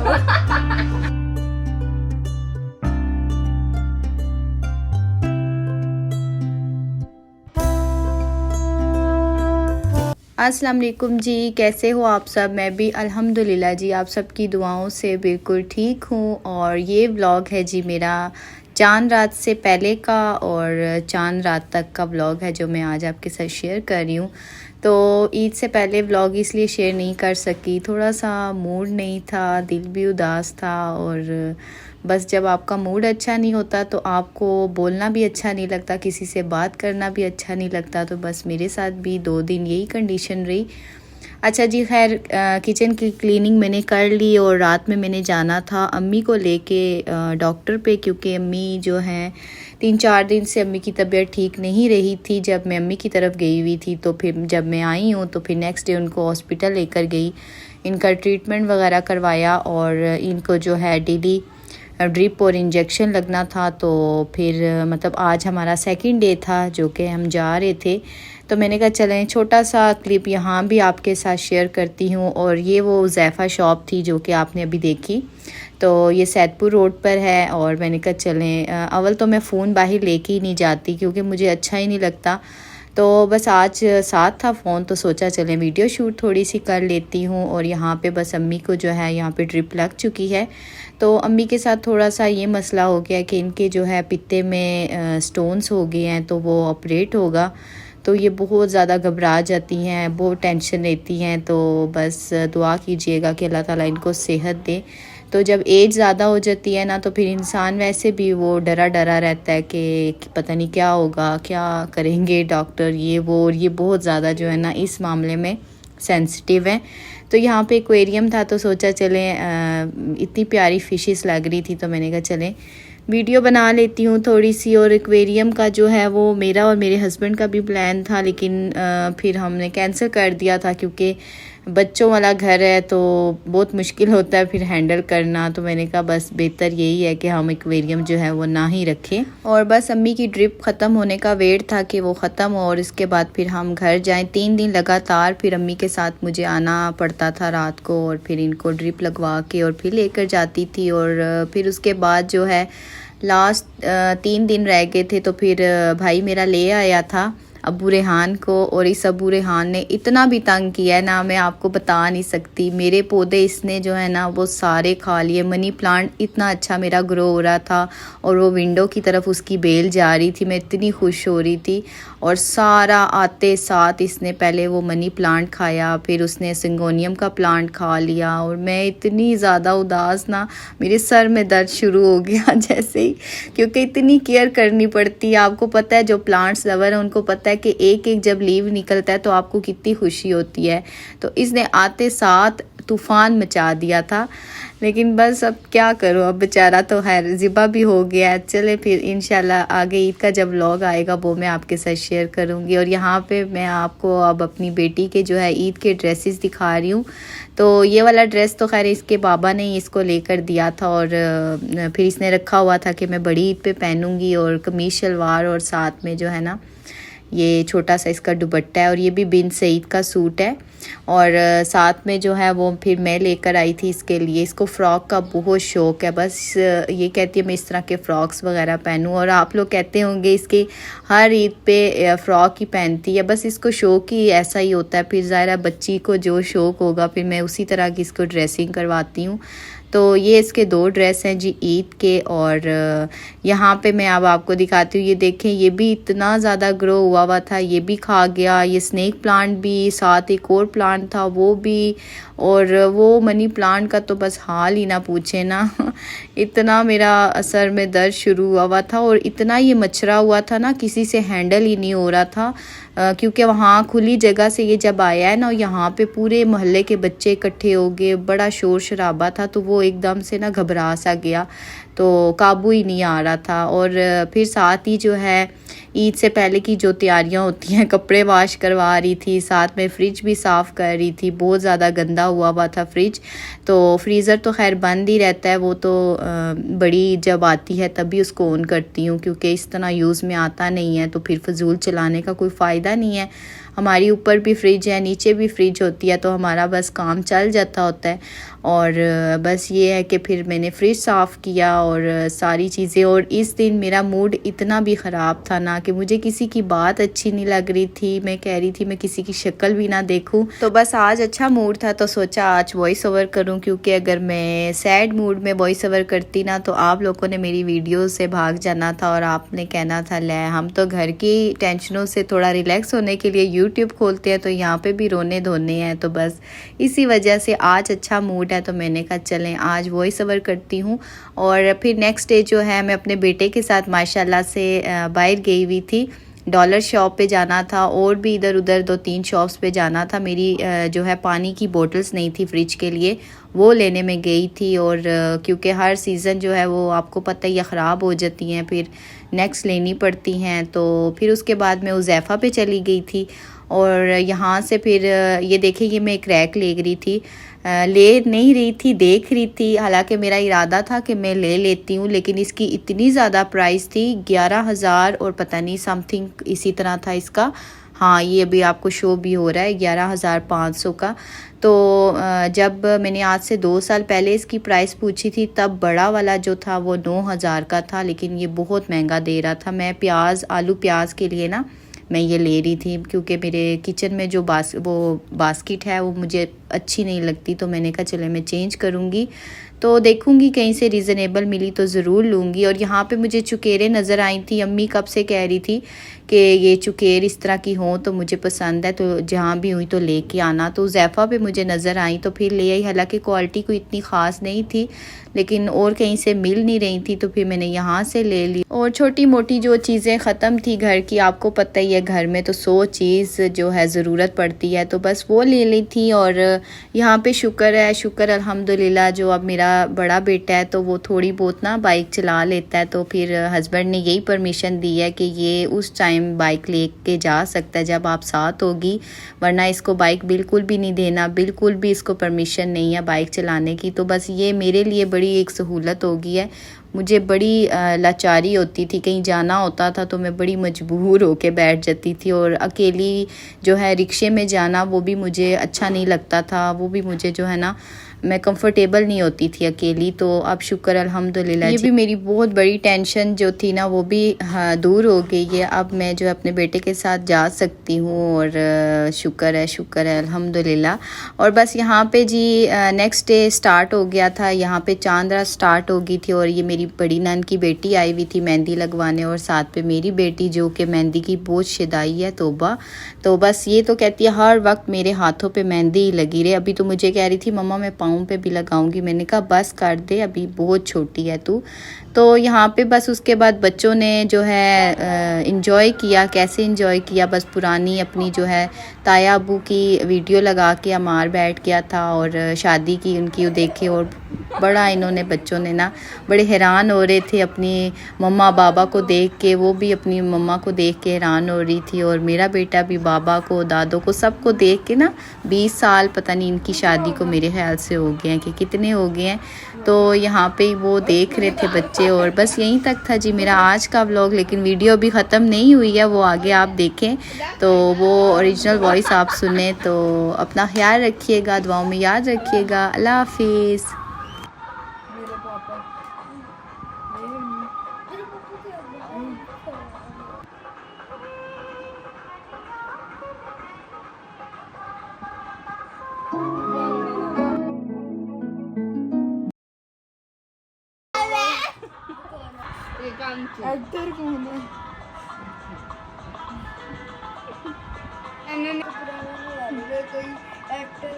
अस्सलाम वालेकुम जी, कैसे हो आप सब। मैं भी अल्हम्दुलिल्लाह जी आप सबकी दुआओं से बिल्कुल ठीक हूँ। और ये व्लॉग है जी मेरा चांद रात से पहले का और चांद रात तक का व्लॉग है जो मैं आज आपके साथ शेयर कर रही हूँ। तो ईद से पहले व्लॉग इसलिए शेयर नहीं कर सकी, थोड़ा सा मूड नहीं था, दिल भी उदास था। और बस जब आपका मूड अच्छा नहीं होता तो आपको बोलना भी अच्छा नहीं लगता, किसी से बात करना भी अच्छा नहीं लगता। तो बस मेरे साथ भी 2 दिन यही कंडीशन रही। अच्छा जी, खैर किचन की क्लीनिंग मैंने कर ली और रात में मैंने जाना था अम्मी को लेके डॉक्टर पे, क्योंकि अम्मी जो हैं 3-4 दिन से अम्मी की तबीयत ठीक नहीं रही थी। जब मैं अम्मी की तरफ गई हुई थी तो फिर जब मैं आई हूँ तो फिर नेक्स्ट डे उनको हॉस्पिटल लेकर गई, इनका ट्रीटमेंट वगैरह करवाया और इनको जो है डेली ड्रिप और इंजेक्शन लगना था। तो फिर मतलब आज हमारा सेकंड डे था जो कि हम जा रहे थे। तो मैंने कहा चलें छोटा सा क्लिप यहाँ भी आपके साथ शेयर करती हूँ। और ये वो ज़ैफ़ा शॉप थी जो कि आपने अभी देखी, तो ये सैदपुर रोड पर है। और मैंने कहा चलें, अव्वल तो मैं फ़ोन बाहर लेके ही नहीं जाती क्योंकि मुझे अच्छा ही नहीं लगता। तो बस आज साथ था फ़ोन तो सोचा चलें वीडियो शूट थोड़ी सी कर लेती हूँ। और यहाँ पे बस अम्मी को जो है यहाँ पे ड्रिप लग चुकी है। तो अम्मी के साथ थोड़ा सा ये मसला हो गया कि इनके जो है पित्ते में स्टोन्स हो गए हैं, तो वो ऑपरेट होगा। तो ये बहुत ज़्यादा घबरा जाती हैं, बहुत टेंशन लेती हैं। तो बस दुआ कीजिएगा कि अल्लाह ताला इनको सेहत दे। तो जब एज ज़्यादा हो जाती है ना तो फिर इंसान वैसे भी वो डरा डरा रहता है कि पता नहीं क्या होगा, क्या करेंगे डॉक्टर, ये वो। और ये बहुत ज़्यादा जो है ना इस मामले में सेंसिटिव है। तो यहाँ पे एक्वेरियम था तो सोचा चलें, इतनी प्यारी फ़िशेस लग रही थी तो मैंने कहा चलें वीडियो बना लेती हूँ थोड़ी सी। और एक्वेरियम का जो है वो मेरा और मेरे हस्बैंड का भी प्लान था, लेकिन फिर हमने कैंसिल कर दिया था क्योंकि बच्चों वाला घर है तो बहुत मुश्किल होता है फिर हैंडल करना। तो मैंने कहा बस बेहतर यही है कि हम एक्वेरियम जो है वो ना ही रखें। और बस अम्मी की ड्रिप ख़त्म होने का वेट था कि वो ख़त्म हो और इसके बाद फिर हम घर जाएं। 3 दिन लगातार फिर अम्मी के साथ मुझे आना पड़ता था रात को और फिर इनको ड्रिप लगवा के और फिर लेकर जाती थी। और फिर उसके बाद जो है लास्ट 3 दिन रह गए थे तो फिर भाई मेरा ले आया था अबू रेहान को। और इस अबू रेहान ने इतना भी तंग किया है ना, मैं आपको बता नहीं सकती। मेरे पौधे इसने जो है ना वो सारे खा लिए। मनी प्लांट इतना अच्छा मेरा ग्रो हो रहा था और वो विंडो की तरफ उसकी बेल जा रही थी, मैं इतनी खुश हो रही थी। और सारा आते साथ इसने पहले वो मनी प्लांट खाया, फिर उसने सिंगोनियम का प्लांट खा लिया। और मैं इतनी ज़्यादा उदास ना, मेरे सर में दर्द शुरू हो गया जैसे ही, क्योंकि इतनी केयर करनी पड़ती है। आपको पता है जो प्लांट्स लवर है उनको पता है कि एक एक जब लीव निकलता है तो आपको कितनी खुशी होती है। तो इसने आते साथ तूफ़ान मचा दिया था, लेकिन बस अब क्या करूँ, अब बेचारा तो खैर ज़िबा भी हो गया है। चले फिर इंशाल्लाह आगे ईद का जब व्लॉग आएगा वो मैं आपके साथ शेयर करूँगी। और यहाँ पे मैं आपको अब अपनी बेटी के जो है ईद के ड्रेसेस दिखा रही हूँ। तो ये वाला ड्रेस तो खैर इसके बाबा ने ही इसको लेकर दिया था और फिर इसने रखा हुआ था कि मैं बड़ी ईद पे पहनूँगी। और कमीज शलवार और साथ में जो है ना ये छोटा सा इसका दुपट्टा है और ये भी बिन सईद का सूट है। और साथ में जो है वो फिर मैं लेकर आई थी इसके लिए। इसको फ़्रॉक का बहुत शौक़ है, बस ये कहती है मैं इस तरह के फ़्रॉक्स वगैरह पहनूं। और आप लोग कहते होंगे इसकी हर ईद पे फ़्रॉक ही पहनती है, बस इसको शौक़ ही ऐसा ही होता है। फिर ज़ाहिर है बच्ची को जो शौक़ होगा फिर मैं उसी तरह की इसको ड्रेसिंग करवाती हूँ। तो ये इसके 2 ड्रेस हैं जी ईद के। और यहाँ पे मैं अब आपको दिखाती हूँ, ये देखें ये भी इतना ज़्यादा ग्रो हुआ था, ये भी खा गया। ये स्नेक प्लांट भी, साथ एक और प्लांट था वो भी। और वो मनी प्लांट का तो बस हाल ही ना पूछे ना इतना मेरा सर में दर्द शुरू हुआ था और इतना ये मचरा हुआ था ना, किसी से हैंडल ही नहीं हो रहा था। क्योंकि वहाँ खुली जगह से ये जब आया है ना, यहाँ पे पूरे मोहल्ले के बच्चे इकट्ठे हो गए, बड़ा शोर शराबा था, तो वो एकदम से ना घबरा सा गया, तो काबू ही नहीं आ रहा था। और फिर साथ ही जो है ईद से पहले की जो तैयारियां होती हैं, कपड़े वॉश करवा रही थी, साथ में फ्रिज भी साफ़ कर रही थी, बहुत ज़्यादा गंदा हुआ था फ्रिज। तो फ्रीज़र तो खैर बंद ही रहता है, वो तो बड़ी जब आती है तभी उसको ऑन करती हूँ, क्योंकि इस तरह यूज़ में आता नहीं है तो फिर फजूल चलाने का कोई फ़ायदा नहीं है। हमारी ऊपर भी फ्रिज है, नीचे भी फ्रिज होती है, तो हमारा बस काम चल जाता होता है। और बस ये है कि फिर मैंने फ्रिज साफ़ किया और सारी चीज़ें। और इस दिन मेरा मूड इतना भी ख़राब था ना कि मुझे किसी की बात अच्छी नहीं लग रही थी। मैं कह रही थी मैं किसी की शक्ल भी ना देखूं। तो बस आज अच्छा मूड था तो सोचा आज वॉइस ओवर करूं, क्योंकि अगर मैं सैड मूड में वॉइस ओवर करती ना तो आप लोगों ने मेरी वीडियो से भाग जाना था और आपने कहना था ले हम तो घर की टेंशनों से थोड़ा रिलैक्स होने के लिए यूट्यूब खोलते हैं तो यहाँ पे भी रोने धोने हैं। तो बस इसी वजह से आज अच्छा मूड है तो मैंने कहा चलें आज वॉइस ओवर करती हूँ। और फिर नेक्स्ट डे जो है मैं अपने बेटे के साथ माशाल्लाह से बाहर गई हुई थी। डॉलर शॉप पे जाना था और भी इधर उधर 2-3 शॉप्स पे जाना था। मेरी जो है पानी की बोतल्स नहीं थी फ्रिज के लिए, वो लेने में गई थी। और क्योंकि हर सीज़न जो है वो आपको पता ही है ख़राब हो जाती हैं, फिर नेक्स्ट लेनी पड़ती हैं। तो फिर उसके बाद मैं उज़ैफ़ा पे चली गई थी और यहाँ से फिर ये देखिए ये मैं एक रैक ले रही थी, ले नहीं रही थी, देख रही थी। हालांकि मेरा इरादा था कि मैं ले लेती हूँ, लेकिन इसकी इतनी ज़्यादा प्राइस थी 11,000 और पता नहीं समथिंग इसी तरह था इसका। हाँ ये अभी आपको शो भी हो रहा है 11,500 का। तो जब मैंने आज से 2 साल पहले इसकी प्राइस पूछी थी तब बड़ा वाला जो था वो 9,000 का था, लेकिन ये बहुत महंगा दे रहा था। मैं आलू प्याज के लिए ना मैं ये ले रही थी, क्योंकि मेरे किचन में जो बास्केट है वो मुझे अच्छी नहीं लगती। तो मैंने कहा चले मैं चेंज करूँगी, तो देखूँगी कहीं से रीज़नेबल मिली तो ज़रूर लूँगी। और यहाँ पे मुझे चुकेरे नज़र आई थी। अम्मी कब से कह रही थी कि ये चुकेर इस तरह की हों तो मुझे पसंद है, तो जहाँ भी हुई तो लेके आना। तो ज़ैफ़ा पे मुझे नज़र आई तो फिर ले आई। हालांकि क्वालिटी कोई इतनी ख़ास नहीं थी, लेकिन और कहीं से मिल नहीं रही थी तो फिर मैंने यहाँ से ले ली। और छोटी मोटी जो चीज़ें ख़त्म थी घर की, आपको पता ही है घर में तो 100 चीज़ जो है ज़रूरत पड़ती है, तो बस वो ले ली थी। और यहाँ पे शुक्र अल्हम्दुलिल्लाह जो अब मेरा बड़ा बेटा है तो वो थोड़ी बहुत ना बाइक चला लेता है। तो फिर हस्बैंड ने यही परमिशन दी है कि ये उस टाइम बाइक लेके जा सकता है जब आप साथ होगी, वरना इसको बाइक बिल्कुल भी नहीं देना, बिल्कुल भी इसको परमिशन नहीं है बाइक चलाने की। तो बस ये मेरे लिए बड़ी एक सहूलत हो गई है। मुझे बड़ी लाचारी होती थी, कहीं जाना होता था तो मैं बड़ी मजबूर होके बैठ जाती थी। और अकेली जो है रिक्शे में जाना वो भी मुझे अच्छा नहीं लगता था, वो भी मुझे जो है ना मैं कंफर्टेबल नहीं होती थी अकेली। तो अब शुक्र अल्हम्दुलिल्लाह ये भी मेरी बहुत बड़ी टेंशन जो थी ना वो भी दूर हो गई है। अब मैं जो अपने बेटे के साथ जा सकती हूँ और शुक्र है अल्हम्दुलिल्लाह। और बस यहाँ पे जी नेक्स्ट डे स्टार्ट हो गया था, यहाँ पे चांद रात स्टार्ट हो गई थी। और ये मेरी बड़ी नान की बेटी आई हुई थी मेहंदी लगवाने, और साथ पे मेरी बेटी जो कि मेहंदी की बहुत शिदाई है तोबा। तो बस ये तो कहती है हर वक्त मेरे हाथों पे मेहंदी ही लगी रहे। अभी तो मुझे कह रही थी मम्मा मैं पाँव पे भी लगाऊंगी, मैंने कहा बस कर दे अभी बहुत छोटी है तू। तो यहाँ पे बस उसके बाद बच्चों ने जो है इंजॉय किया। कैसे इंजॉय किया, बस पुरानी अपनी जो है ताया अबू की वीडियो लगा के अमार बैठ गया था और शादी की उनकी देखे। और बड़ा इन्होंने बच्चों ने ना बड़े हैरान हो रहे थे अपनी मम्मा बाबा को देख के, वो भी अपनी मम्मा को देख के हैरान हो रही थी। और मेरा बेटा भी बाबा को दादों को सबको देख के ना 20 साल पता नहीं इनकी शादी को मेरे ख्याल से हो गए हैं कि कितने हो गए हैं। तो यहाँ पे वो देख रहे थे बच्चे। और बस यहीं तक था जी मेरा आज का व्लॉग, लेकिन वीडियो अभी ख़त्म नहीं हुई है, वो आगे आप देखें तो वो ओरिजिनल वॉइस आप सुने। तो अपना ख्याल रखिएगा, दुआओं में याद रखिएगा। अल्लाह हाफिज़। एक्टर कौन है? कोई एक्टर